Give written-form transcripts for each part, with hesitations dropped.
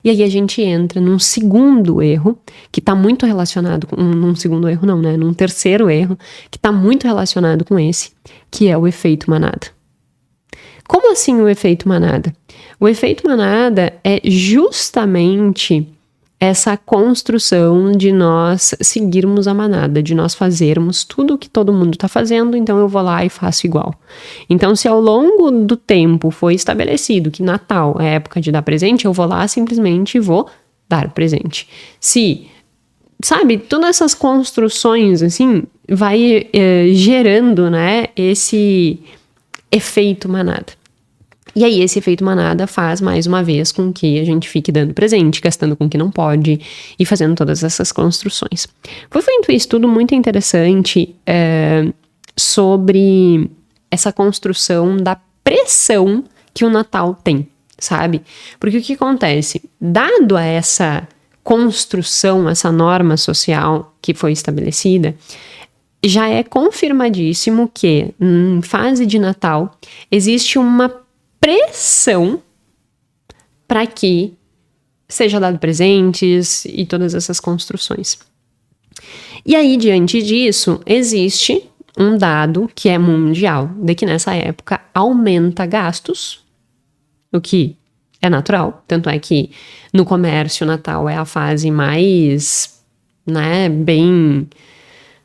E aí a gente entra num segundo erro, que tá muito relacionado com... Num segundo erro não, né? Num terceiro erro, que tá muito relacionado com esse, que é o efeito manada. Como assim o efeito manada? O efeito manada é justamente essa construção de nós seguirmos a manada, de nós fazermos tudo o que todo mundo está fazendo, então eu vou lá e faço igual. Então, se ao longo do tempo foi estabelecido que Natal é época de dar presente, eu vou lá simplesmente vou dar presente. Se, sabe, todas essas construções, assim, vai gerando, né, esse efeito manada. E aí esse efeito manada faz, mais uma vez, com que a gente fique dando presente, gastando com o que não pode e fazendo todas essas construções. Foi feito um estudo muito interessante sobre essa construção da pressão que o Natal tem, sabe? Porque o que acontece? Dado a essa construção, essa norma social que foi estabelecida, já é confirmadíssimo que, em fase de Natal, existe uma pressão para que seja dado presentes e todas essas construções. E aí, diante disso, existe um dado que é mundial, de que nessa época aumenta gastos, o que é natural, tanto é que no comércio Natal é a fase mais, né, bem,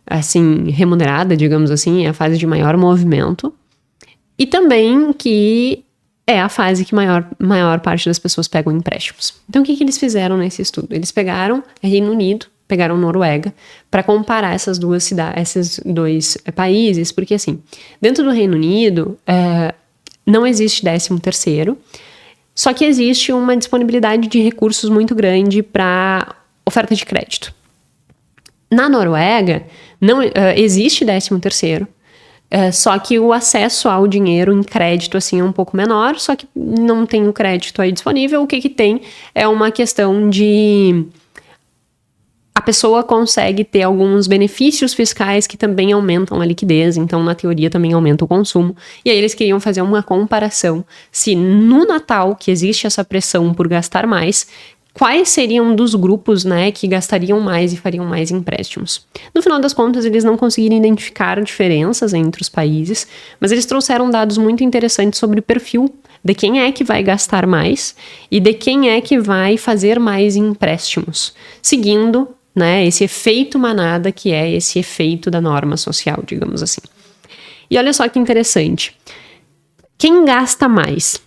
assim, remunerada, digamos assim, é a fase de maior movimento, e também que é a fase que maior parte das pessoas pegam empréstimos. Então, o que eles fizeram nesse estudo? Eles pegaram Reino Unido, pegaram Noruega, para comparar esses dois países, porque, assim, dentro do Reino Unido, não existe 13º, só que existe uma disponibilidade de recursos muito grande para oferta de crédito. Na Noruega, não existe 13º, só que o acesso ao dinheiro em crédito assim é um pouco menor, só que não tem o crédito aí disponível. O que tem é uma questão de a pessoa consegue ter alguns benefícios fiscais que também aumentam a liquidez, então na teoria também aumenta o consumo. E aí eles queriam fazer uma comparação se no Natal, que existe essa pressão por gastar mais, quais seriam dos grupos, né, que gastariam mais e fariam mais empréstimos. No final das contas, eles não conseguiram identificar diferenças entre os países, mas eles trouxeram dados muito interessantes sobre o perfil de quem é que vai gastar mais e de quem é que vai fazer mais empréstimos, seguindo, né, esse efeito manada, que é esse efeito da norma social, digamos assim. E olha só que interessante. Quem gasta mais?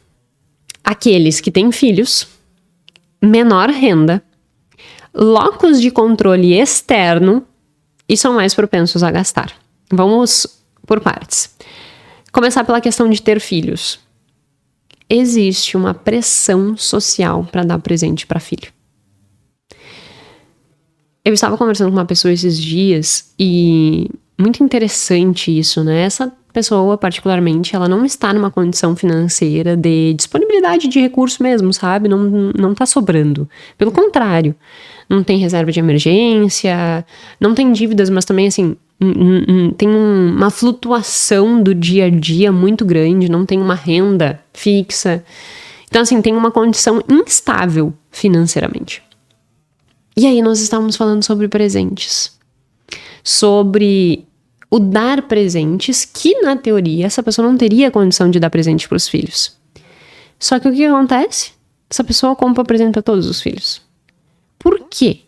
Aqueles que têm filhos, menor renda, locus de controle externo e são mais propensos a gastar. Vamos por partes. Começar pela questão de ter filhos. Existe uma pressão social para dar presente para filho. Eu estava conversando com uma pessoa esses dias e muito interessante isso, né? Essa pessoa, particularmente, ela não está numa condição financeira de disponibilidade de recurso mesmo, sabe? Não tá sobrando. Pelo contrário, não tem reserva de emergência, não tem dívidas, mas também, assim, tem uma flutuação do dia a dia muito grande, não tem uma renda fixa. Então, assim, tem uma condição instável financeiramente. E aí nós estávamos falando sobre presentes. Sobre o dar presentes, que na teoria essa pessoa não teria condição de dar presente para os filhos. Só que o que acontece? Essa pessoa compra presente para todos os filhos. Por quê?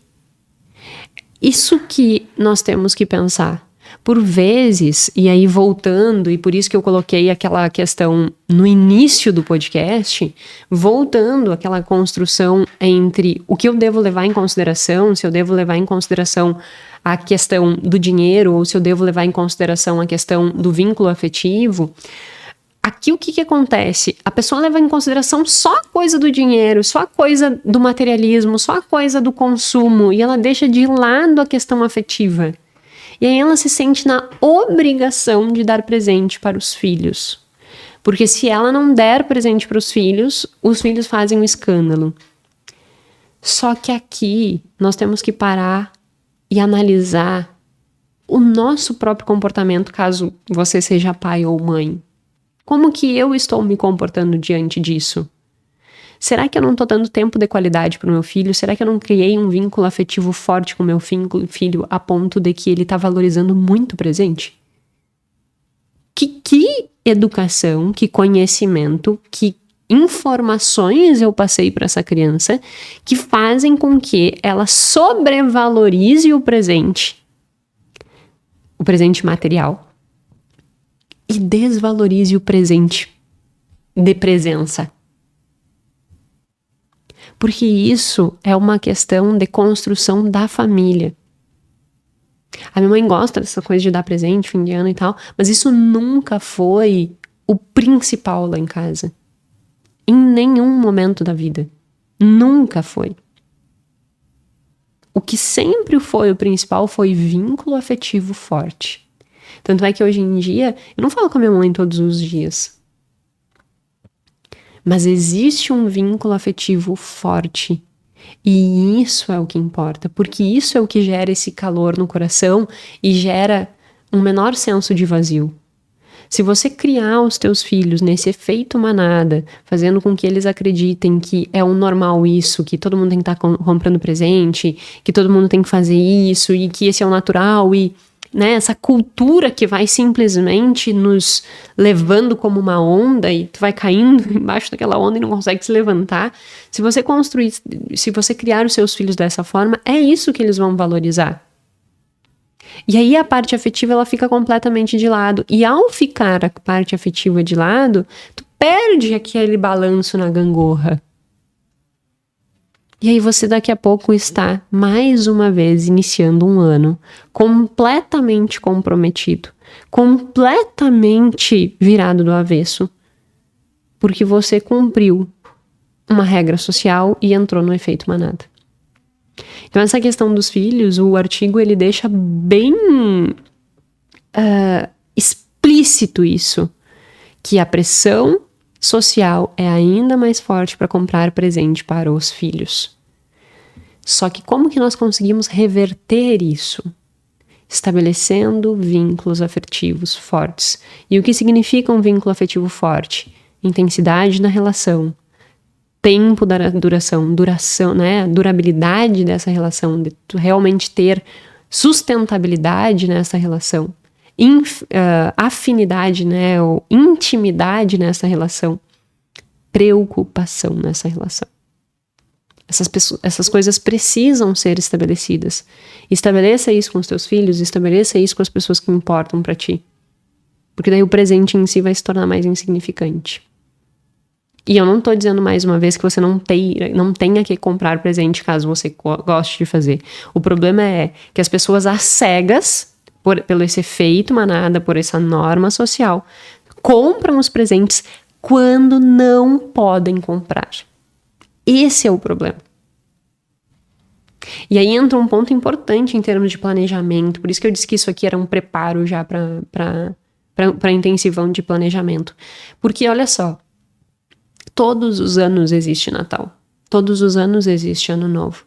Isso que nós temos que pensar. Por vezes, e aí voltando, e por isso que eu coloquei aquela questão no início do podcast, voltando àquela construção entre o que eu devo levar em consideração, se eu devo levar em consideração a questão do dinheiro, ou se eu devo levar em consideração a questão do vínculo afetivo. Aqui o que acontece? A pessoa leva em consideração só a coisa do dinheiro, só a coisa do materialismo, só a coisa do consumo, e ela deixa de lado a questão afetiva. E aí ela se sente na obrigação de dar presente para os filhos. Porque se ela não der presente para os filhos fazem um escândalo. Só que aqui nós temos que parar e analisar o nosso próprio comportamento, caso você seja pai ou mãe. Como que eu estou me comportando diante disso? Será que eu não tô dando tempo de qualidade pro meu filho? Será que eu não criei um vínculo afetivo forte com meu filho a ponto de que ele tá valorizando muito o presente? Que educação, que conhecimento, que informações eu passei para essa criança que fazem com que ela sobrevalorize o presente material, e desvalorize o presente de presença. Porque isso é uma questão de construção da família. A minha mãe gosta dessa coisa de dar presente, fim de ano e tal, mas isso nunca foi o principal lá em casa. Em nenhum momento da vida. Nunca foi. O que sempre foi o principal foi vínculo afetivo forte. Tanto é que hoje em dia, eu não falo com a minha mãe todos os dias. Mas existe um vínculo afetivo forte. E isso é o que importa, porque isso é o que gera esse calor no coração e gera um menor senso de vazio. Se você criar os teus filhos nesse efeito manada, fazendo com que eles acreditem que é o normal isso, que todo mundo tem que estar comprando presente, que todo mundo tem que fazer isso e que esse é o natural e, né, essa cultura que vai simplesmente nos levando como uma onda e tu vai caindo embaixo daquela onda e não consegue se levantar. Se você criar os seus filhos dessa forma, é isso que eles vão valorizar. E aí a parte afetiva ela fica completamente de lado. E ao ficar a parte afetiva de lado, tu perde aquele balanço na gangorra. E aí você daqui a pouco está, mais uma vez, iniciando um ano completamente comprometido, completamente virado do avesso, porque você cumpriu uma regra social e entrou no efeito manada. Então essa questão dos filhos, o artigo ele deixa bem explícito isso, que a pressão social é ainda mais forte para comprar presente para os filhos. Só que como que nós conseguimos reverter isso? Estabelecendo vínculos afetivos fortes. E o que significa um vínculo afetivo forte? Intensidade na relação, tempo da duração, né? Durabilidade dessa relação, de tu realmente ter sustentabilidade nessa relação, afinidade, né? Ou intimidade nessa relação, preocupação nessa relação. Essas coisas precisam ser estabelecidas. Estabeleça isso com os teus filhos, estabeleça isso com as pessoas que importam pra ti. Porque daí o presente em si vai se tornar mais insignificante. E eu não tô dizendo mais uma vez que você não tenha que comprar presente caso você goste de fazer. O problema é que as pessoas às cegas, pelo esse efeito manada, por essa norma social, compram os presentes quando não podem comprar. Esse é o problema. E aí entra um ponto importante em termos de planejamento. Por isso que eu disse que isso aqui era um preparo já para intensivão de planejamento. Porque olha só, todos os anos existe Natal. Todos os anos existe Ano Novo.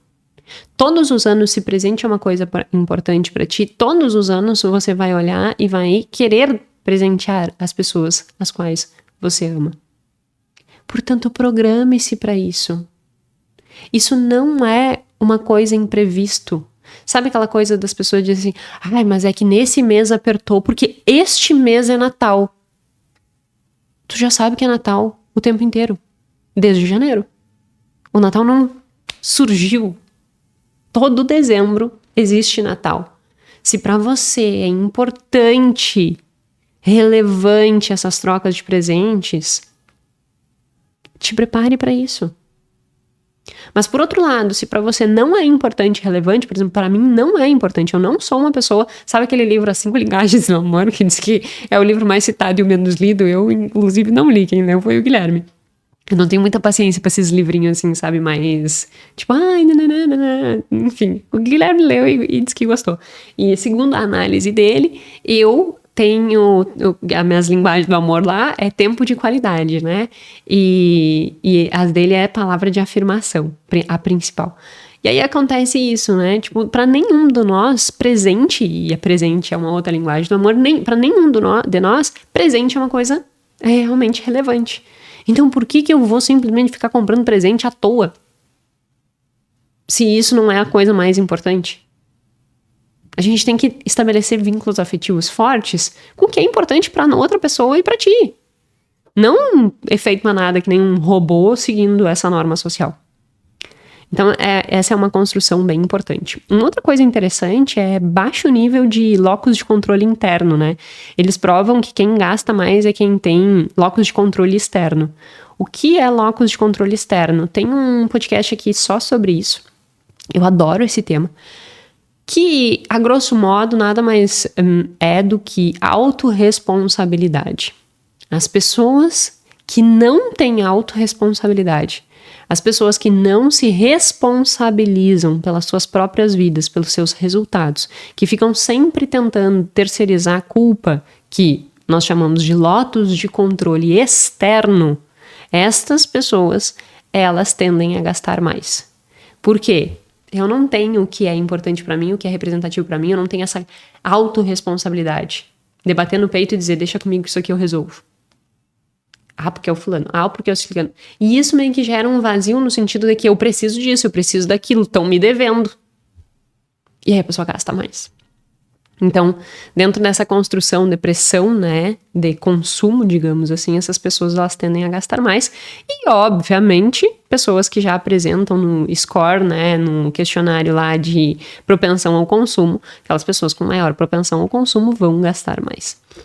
Todos os anos, se presente é uma coisa importante para ti, todos os anos você vai olhar e vai querer presentear as pessoas as quais você ama. Portanto, programe-se para isso. Isso não é uma coisa imprevisto. Sabe aquela coisa das pessoas dizem assim, ai, mas é que nesse mês apertou, porque este mês é Natal. Tu já sabe que é Natal o tempo inteiro, desde janeiro. O Natal não surgiu. Todo dezembro existe Natal. Se para você é importante, relevante essas trocas de presentes, te prepare para isso. Mas por outro lado, se para você não é importante, relevante, por exemplo, para mim não é importante, eu não sou uma pessoa, sabe aquele livro As 5 Linguagens do Amor, que diz que é o livro mais citado e o menos lido? Eu, inclusive, não li, quem leu foi o Guilherme. Eu não tenho muita paciência pra esses livrinhos assim, sabe, mais tipo, ai, nananana. Enfim, o Guilherme leu e disse que gostou. E segundo a análise dele, eu tenho, as minhas linguagens do amor lá é tempo de qualidade, né? E as dele é palavra de afirmação, a principal. E aí acontece isso, né? Tipo, pra nenhum de nós, presente, e presente é uma outra linguagem do amor, pra nenhum de nós, presente é uma coisa realmente relevante. Então por que eu vou simplesmente ficar comprando presente à toa? Se isso não é a coisa mais importante. A gente tem que estabelecer vínculos afetivos fortes com o que é importante para outra pessoa e para ti. Não efeito manada que nem um robô seguindo essa norma social. Então, essa é uma construção bem importante. Uma outra coisa interessante é baixo nível de locus de controle interno, né? Eles provam que quem gasta mais é quem tem locus de controle externo. O que é locus de controle externo? Tem um podcast aqui só sobre isso. Eu adoro esse tema. Que, a grosso modo, nada mais é do que autorresponsabilidade. As pessoas que não têm autorresponsabilidade, as pessoas que não se responsabilizam pelas suas próprias vidas, pelos seus resultados, que ficam sempre tentando terceirizar a culpa, que nós chamamos de lotus de controle externo, estas pessoas, elas tendem a gastar mais. Por quê? Eu não tenho o que é importante pra mim, o que é representativo pra mim, eu não tenho essa autorresponsabilidade. Debater no peito e dizer, deixa comigo que isso aqui eu resolvo. Ah, porque é o fulano. Ah, porque é o ciclano. E isso meio que gera um vazio no sentido de que eu preciso disso, eu preciso daquilo, estão me devendo. E aí a pessoa gasta mais. Então, dentro dessa construção de pressão, né, de consumo, digamos assim, essas pessoas elas tendem a gastar mais. E, obviamente, pessoas que já apresentam no score, né, no questionário lá de propensão ao consumo, aquelas pessoas com maior propensão ao consumo vão gastar mais.